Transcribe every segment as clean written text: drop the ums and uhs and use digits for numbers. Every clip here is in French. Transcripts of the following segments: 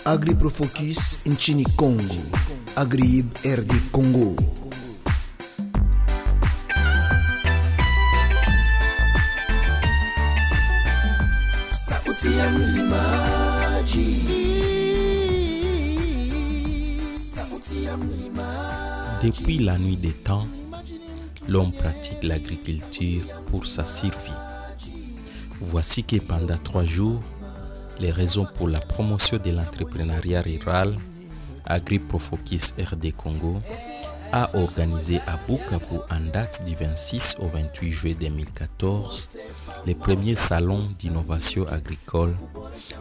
AgriProfocus nchini Kongo, Agrib RD Congo. Sauti ya mlimaji, sauti ya mlimaji. Depuis la nuit des temps, l'homme pratique l'agriculture pour sa survie. Voici que pendant 3 jours, les raisons pour la promotion de l'entrepreneuriat rural, AgriProfocus RD Congo a organisé à Bukavu en date du 26 au 28 juillet 2014 le premier salon d'innovation agricole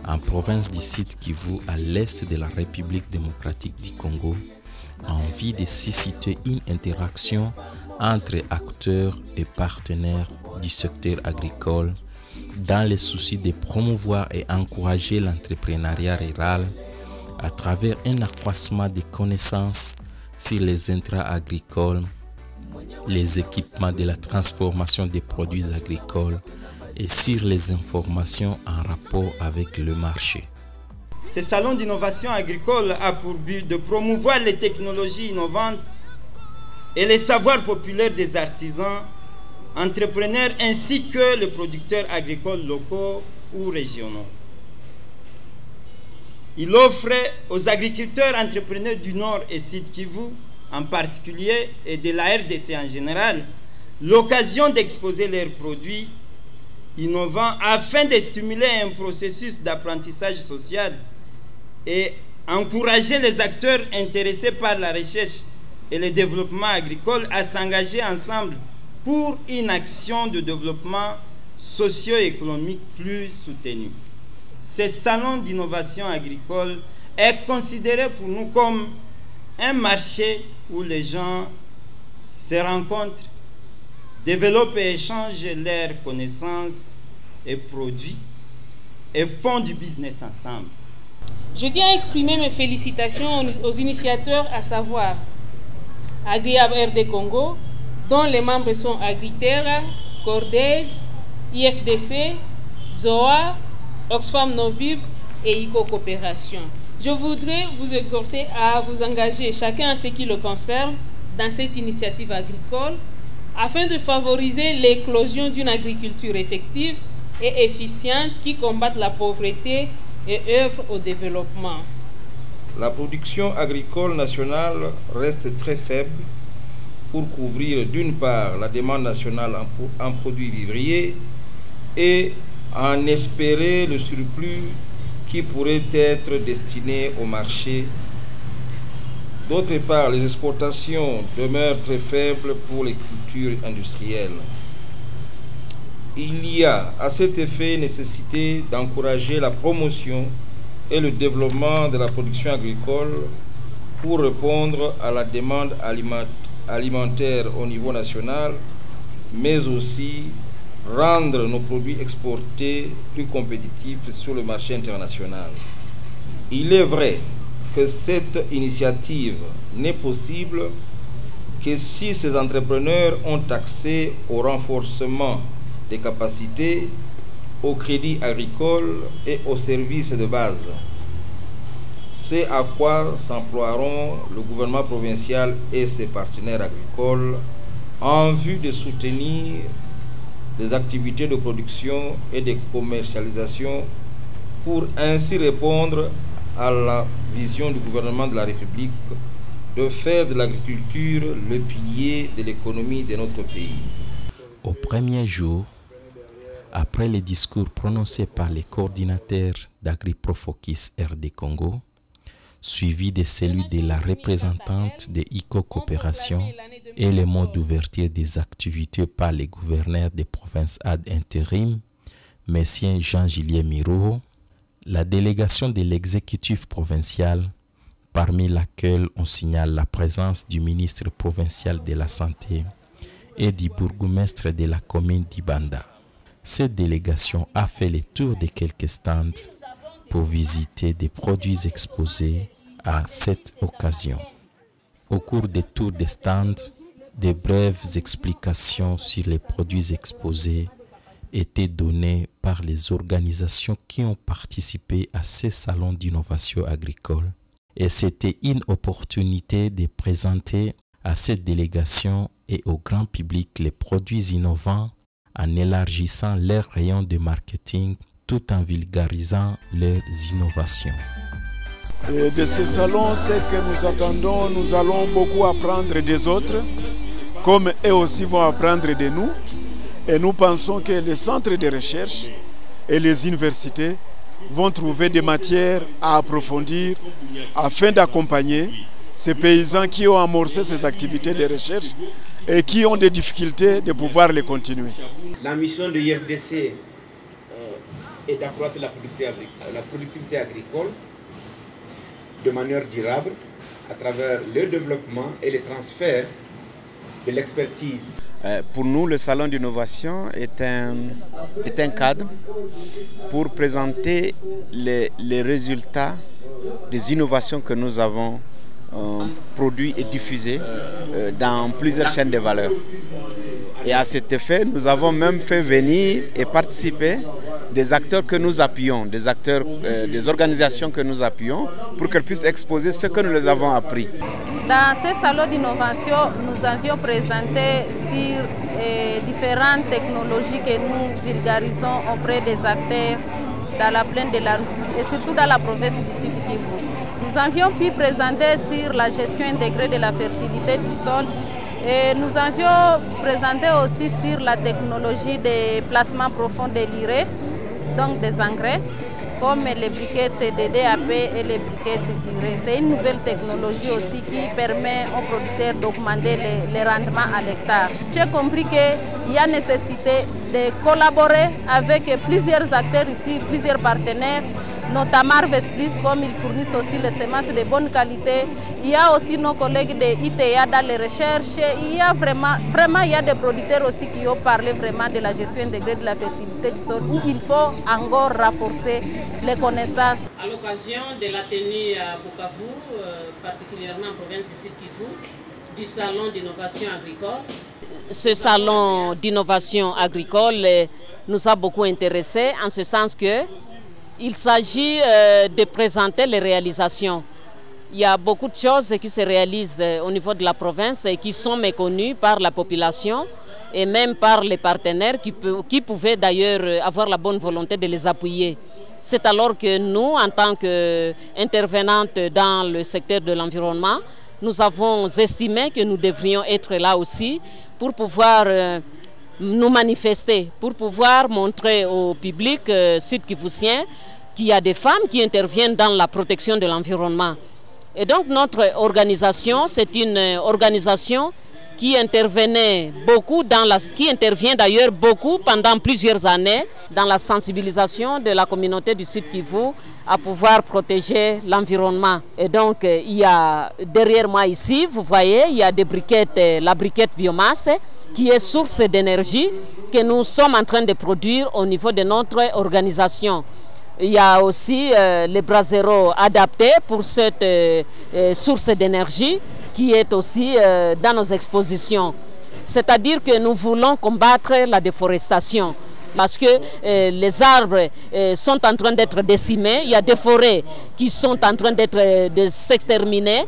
en province du Sud Kivu à l'est de la République démocratique du Congo, en vue de susciter une interaction entre acteurs et partenaires du secteur agricole dans le souci de promouvoir et encourager l'entrepreneuriat rural à travers un accroissement des connaissances sur les intrants agricoles, les équipements de la transformation des produits agricoles et sur les informations en rapport avec le marché. Ce salon d'innovation agricole a pour but de promouvoir les technologies innovantes et les savoirs populaires des artisans, entrepreneurs ainsi que les producteurs agricoles locaux ou régionaux. Il offre aux agriculteurs entrepreneurs du Nord et Sud Kivu en particulier et de la RDC en général l'occasion d'exposer leurs produits innovants afin de stimuler un processus d'apprentissage social et encourager les acteurs intéressés par la recherche et le développement agricole à s'engager ensemble pour une action de développement socio-économique plus soutenue. Ce salon d'innovation agricole est considéré pour nous comme un marché où les gens se rencontrent, développent et échangent leurs connaissances et produits et font du business ensemble. Je tiens à exprimer mes félicitations aux initiateurs, à savoir Agrib RD Congo, dont les membres sont Agriterra, Corded, IFDC, ZOA, Oxfam Novib et ICO Coopération. Je voudrais vous exhorter à vous engager chacun en ce qui le concerne dans cette initiative agricole afin de favoriser l'éclosion d'une agriculture effective et efficiente qui combatte la pauvreté et œuvre au développement. La production agricole nationale reste très faible pour couvrir d'une part la demande nationale en produits vivriers et en espérer le surplus qui pourrait être destiné au marché. D'autre part, les exportations demeurent très faibles pour les cultures industrielles. Il y a à cet effet nécessité d'encourager la promotion et le développement de la production agricole pour répondre à la demande alimentaire au niveau national, mais aussi rendre nos produits exportés plus compétitifs sur le marché international. Il est vrai que cette initiative n'est possible que si ces entrepreneurs ont accès au renforcement des capacités, au crédit agricole et aux services de base. C'est à quoi s'emploieront le gouvernement provincial et ses partenaires agricoles en vue de soutenir les activités de production et de commercialisation pour ainsi répondre à la vision du gouvernement de la République de faire de l'agriculture le pilier de l'économie de notre pays. Au premier jour, après les discours prononcés par les coordinateurs d'AgriProfocus RD Congo, suivi de celui de la représentante de ICO Coopération et les mots d'ouverture des activités par les gouverneurs des provinces ad intérim, M. Jean-Julien Miro, la délégation de l'exécutif provincial, parmi laquelle on signale la présence du ministre provincial de la Santé et du bourgmestre de la commune d'Ibanda. Cette délégation a fait le tour de quelques stands pour visiter des produits exposés à cette occasion. Au cours des tours des stands, de brèves explications sur les produits exposés étaient donnés par les organisations qui ont participé à ces salons d'innovation agricole. Et c'était une opportunité de présenter à cette délégation et au grand public les produits innovants en élargissant leurs rayons de marketing tout en vulgarisant leurs innovations. Et de ce salon, ce que nous attendons, nous allons beaucoup apprendre des autres, comme eux aussi vont apprendre de nous. Et nous pensons que les centres de recherche et les universités vont trouver des matières à approfondir afin d'accompagner ces paysans qui ont amorcé ces activités de recherche et qui ont des difficultés de pouvoir les continuer. La mission de l'IFDC est d'accroître la productivité agricole de manière durable à travers le développement et le transfert de l'expertise. Pour nous, le salon d'innovation est un cadre pour présenter les résultats des innovations que nous avons produites et diffusées dans plusieurs chaînes de valeur. Et à cet effet, nous avons même fait venir et participer des acteurs que nous appuyons, des organisations que nous appuyons, pour qu'elles puissent exposer ce que nous les avons appris. Dans ce salon d'innovation, nous avions présenté sur différentes technologies que nous vulgarisons auprès des acteurs dans la plaine de la Rufisque et surtout dans la province du Sud Kivu. Nous avions pu présenter sur la gestion intégrée de la fertilité du sol et nous avions présenté aussi sur la technologie de placement profond de l'urée, donc des engrais, comme les briquettes de DAP et les briquettes d'urée. C'est une nouvelle technologie aussi qui permet aux producteurs d'augmenter les rendements à l'hectare. J'ai compris qu'il y a nécessité de collaborer avec plusieurs acteurs ici, plusieurs partenaires, notamment Harvest+, comme ils fournissent aussi les semences de bonne qualité. Il y a aussi nos collègues de ITA dans les recherches. Il y a vraiment il y a des producteurs aussi qui ont parlé vraiment de la gestion intégrée de la fertilité du sol, où il faut encore renforcer les connaissances. À l'occasion de la tenue à Bukavu, particulièrement en province du Sud Kivu, du salon d'innovation agricole. Ce salon d'innovation agricole nous a beaucoup intéressés en ce sens que il s'agit de présenter les réalisations. Il y a beaucoup de choses qui se réalisent au niveau de la province et qui sont méconnues par la population et même par les partenaires qui pouvaient d'ailleurs avoir la bonne volonté de les appuyer. C'est alors que nous, en tant qu'intervenantes dans le secteur de l'environnement, nous avons estimé que nous devrions être là aussi pour pouvoir nous manifester, pour pouvoir montrer au public sud-kivusien qu'il y a des femmes qui interviennent dans la protection de l'environnement. Et donc notre organisation, c'est une organisation qui intervenait beaucoup qui intervient d'ailleurs beaucoup pendant plusieurs années dans la sensibilisation de la communauté du Sud Kivu à pouvoir protéger l'environnement. Et donc il y a derrière moi ici, vous voyez, il y a des briquettes, la briquette biomasse qui est source d'énergie que nous sommes en train de produire au niveau de notre organisation. Il y a aussi les braseros adaptés pour cette source d'énergie qui est aussi dans nos expositions. C'est-à-dire que nous voulons combattre la déforestation parce que les arbres sont en train d'être décimés, il y a des forêts qui sont en train de s'exterminer.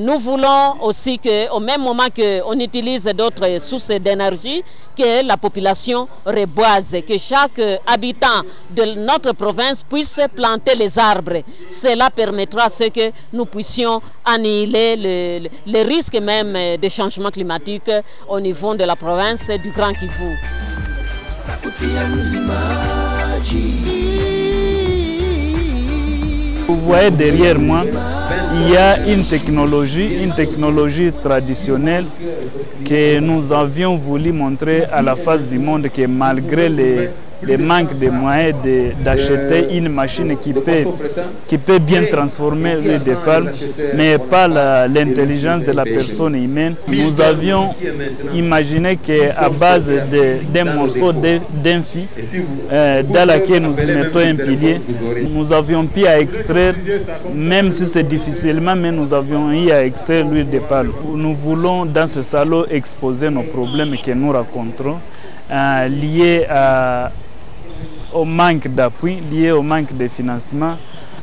Nous voulons aussi qu'au même moment qu'on utilise d'autres sources d'énergie, que la population reboise, que chaque habitant de notre province puisse planter les arbres. Cela permettra à ce que nous puissions annihiler les risques même de changement climatique au niveau de la province du Grand Kivu. Vous voyez derrière moi, il y a une technologie traditionnelle que nous avions voulu montrer à la face du monde que malgré les manques de moyens d'acheter une machine qui peut bien transformer l'huile de palme, mais pas l'intelligence de la personne humaine. Nous avions imaginé qu'à base d'un morceau d'un fil dans lequel nous mettons un pilier, nous avions pu extraire, même si c'est difficilement, mais nous avions eu à extraire l'huile de palme. Nous voulons dans ce salon exposer nos problèmes que nous rencontrons liées au manque d'appui, liées au manque de financement,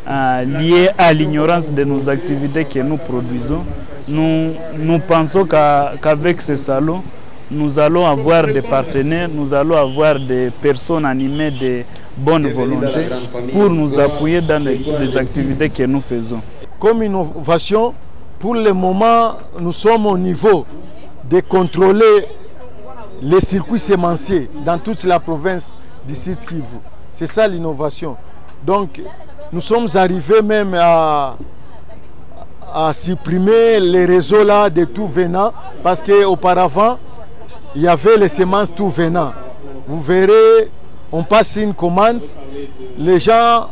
liées à l'ignorance de nos activités que nous produisons. Nous pensons qu'avec ce salon, nous allons avoir des partenaires, nous allons avoir des personnes animées de bonne volonté pour nous appuyer dans les activités que nous faisons. Comme innovation, pour le moment, nous sommes au niveau de contrôler les circuits sémenciers dans toute la province du Sud Kivu. C'est ça l'innovation. Donc, nous sommes arrivés même à supprimer les réseaux là de tout venant, parce qu'auparavant, il y avait les semences tout venant. Vous verrez, on passe une commande, les gens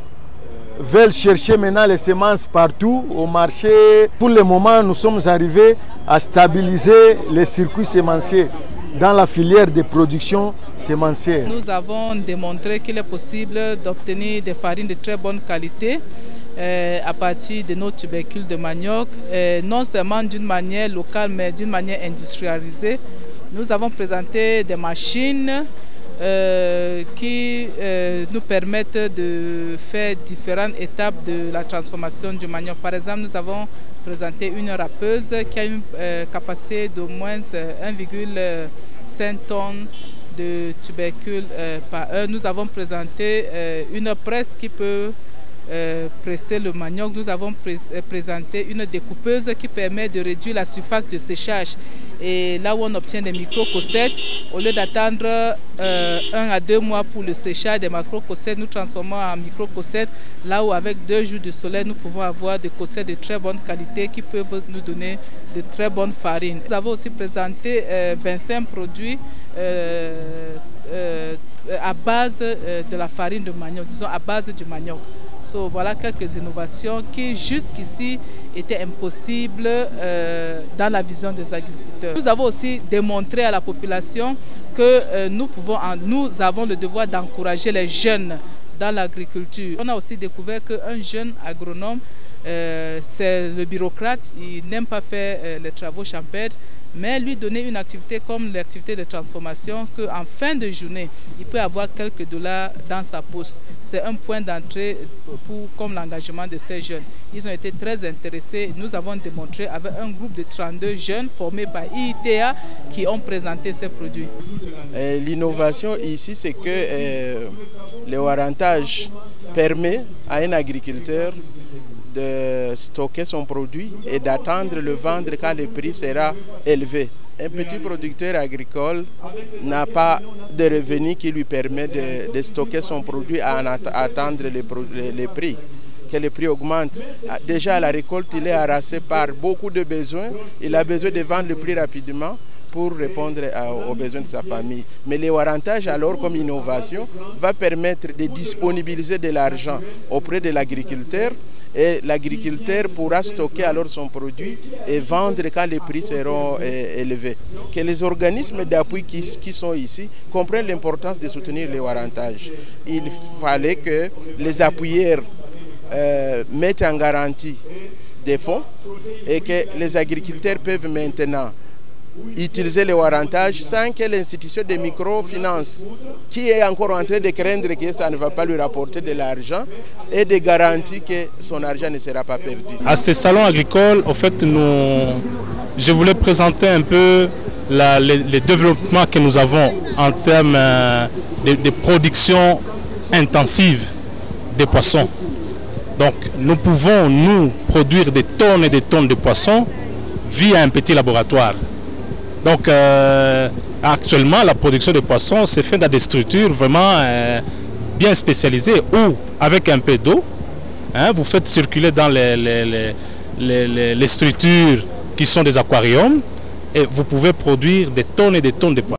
veulent chercher maintenant les semences partout au marché. Pour le moment, nous sommes arrivés à stabiliser les circuits sémenciers dans la filière de production sémencière. Nous avons démontré qu'il est possible d'obtenir des farines de très bonne qualité à partir de nos tubercules de manioc, non seulement d'une manière locale mais d'une manière industrialisée. Nous avons présenté des machines qui nous permettent de faire différentes étapes de la transformation du manioc. Par exemple, nous avons présenté une râpeuse qui a une capacité d'au moins 1,5 tonnes de tubercules par heure. Nous avons présenté une presse qui peut presser le manioc. Nous avons présenté une découpeuse qui permet de réduire la surface de séchage. Et là où on obtient des micro-cossettes, au lieu d'attendre 1 à 2 mois pour le séchage des macro-cossettes, nous transformons en micro-cossettes. Là où avec 2 jours de soleil, nous pouvons avoir des cossettes de très bonne qualité qui peuvent nous donner de très bonnes farines. Nous avons aussi présenté 25 produits à base de la farine de manioc, disons à base du manioc. Voilà quelques innovations qui jusqu'ici étaient impossibles dans la vision des agriculteurs. Nous avons aussi démontré à la population que nous avons le devoir d'encourager les jeunes dans l'agriculture. On a aussi découvert qu'un jeune agronome, c'est le bureaucrate, il n'aime pas faire les travaux champêtres, mais lui donner une activité comme l'activité de transformation, qu'en fin de journée, il peut avoir quelques dollars dans sa poche. C'est un point d'entrée comme l'engagement de ces jeunes. Ils ont été très intéressés. Nous avons démontré avec un groupe de 32 jeunes formés par IITA qui ont présenté ces produits. L'innovation ici, c'est que le warrantage permet à un agriculteur de stocker son produit et d'attendre le vendre quand le prix sera élevé. Un petit producteur agricole n'a pas de revenus qui lui permet de stocker son produit et attendre les prix, que les prix augmentent. Déjà à la récolte, il est harassé par beaucoup de besoins. Il a besoin de vendre le plus rapidement pour répondre aux besoins de sa famille. Mais le warrantage, alors, comme innovation, va permettre de disponibiliser de l'argent auprès de l'agriculteur, et l'agriculteur pourra stocker alors son produit et vendre quand les prix seront élevés. Que les organismes d'appui qui sont ici comprennent l'importance de soutenir les warrantages. Il fallait que les appuyeurs mettent en garantie des fonds et que les agriculteurs peuvent maintenant utiliser les warrantages sans que l'institution de microfinance, qui est encore en train de craindre que ça ne va pas lui rapporter de l'argent, ait des garanties que son argent ne sera pas perdu. À ce salon agricole, en fait, je voulais présenter un peu les développements que nous avons en termes de production intensive des poissons. Donc nous pouvons, nous, produire des tonnes et des tonnes de poissons via un petit laboratoire. Donc actuellement, la production de poissons se fait dans des structures vraiment bien spécialisées où, avec un peu d'eau, vous faites circuler dans les structures qui sont des aquariums et vous pouvez produire des tonnes et des tonnes de poissons.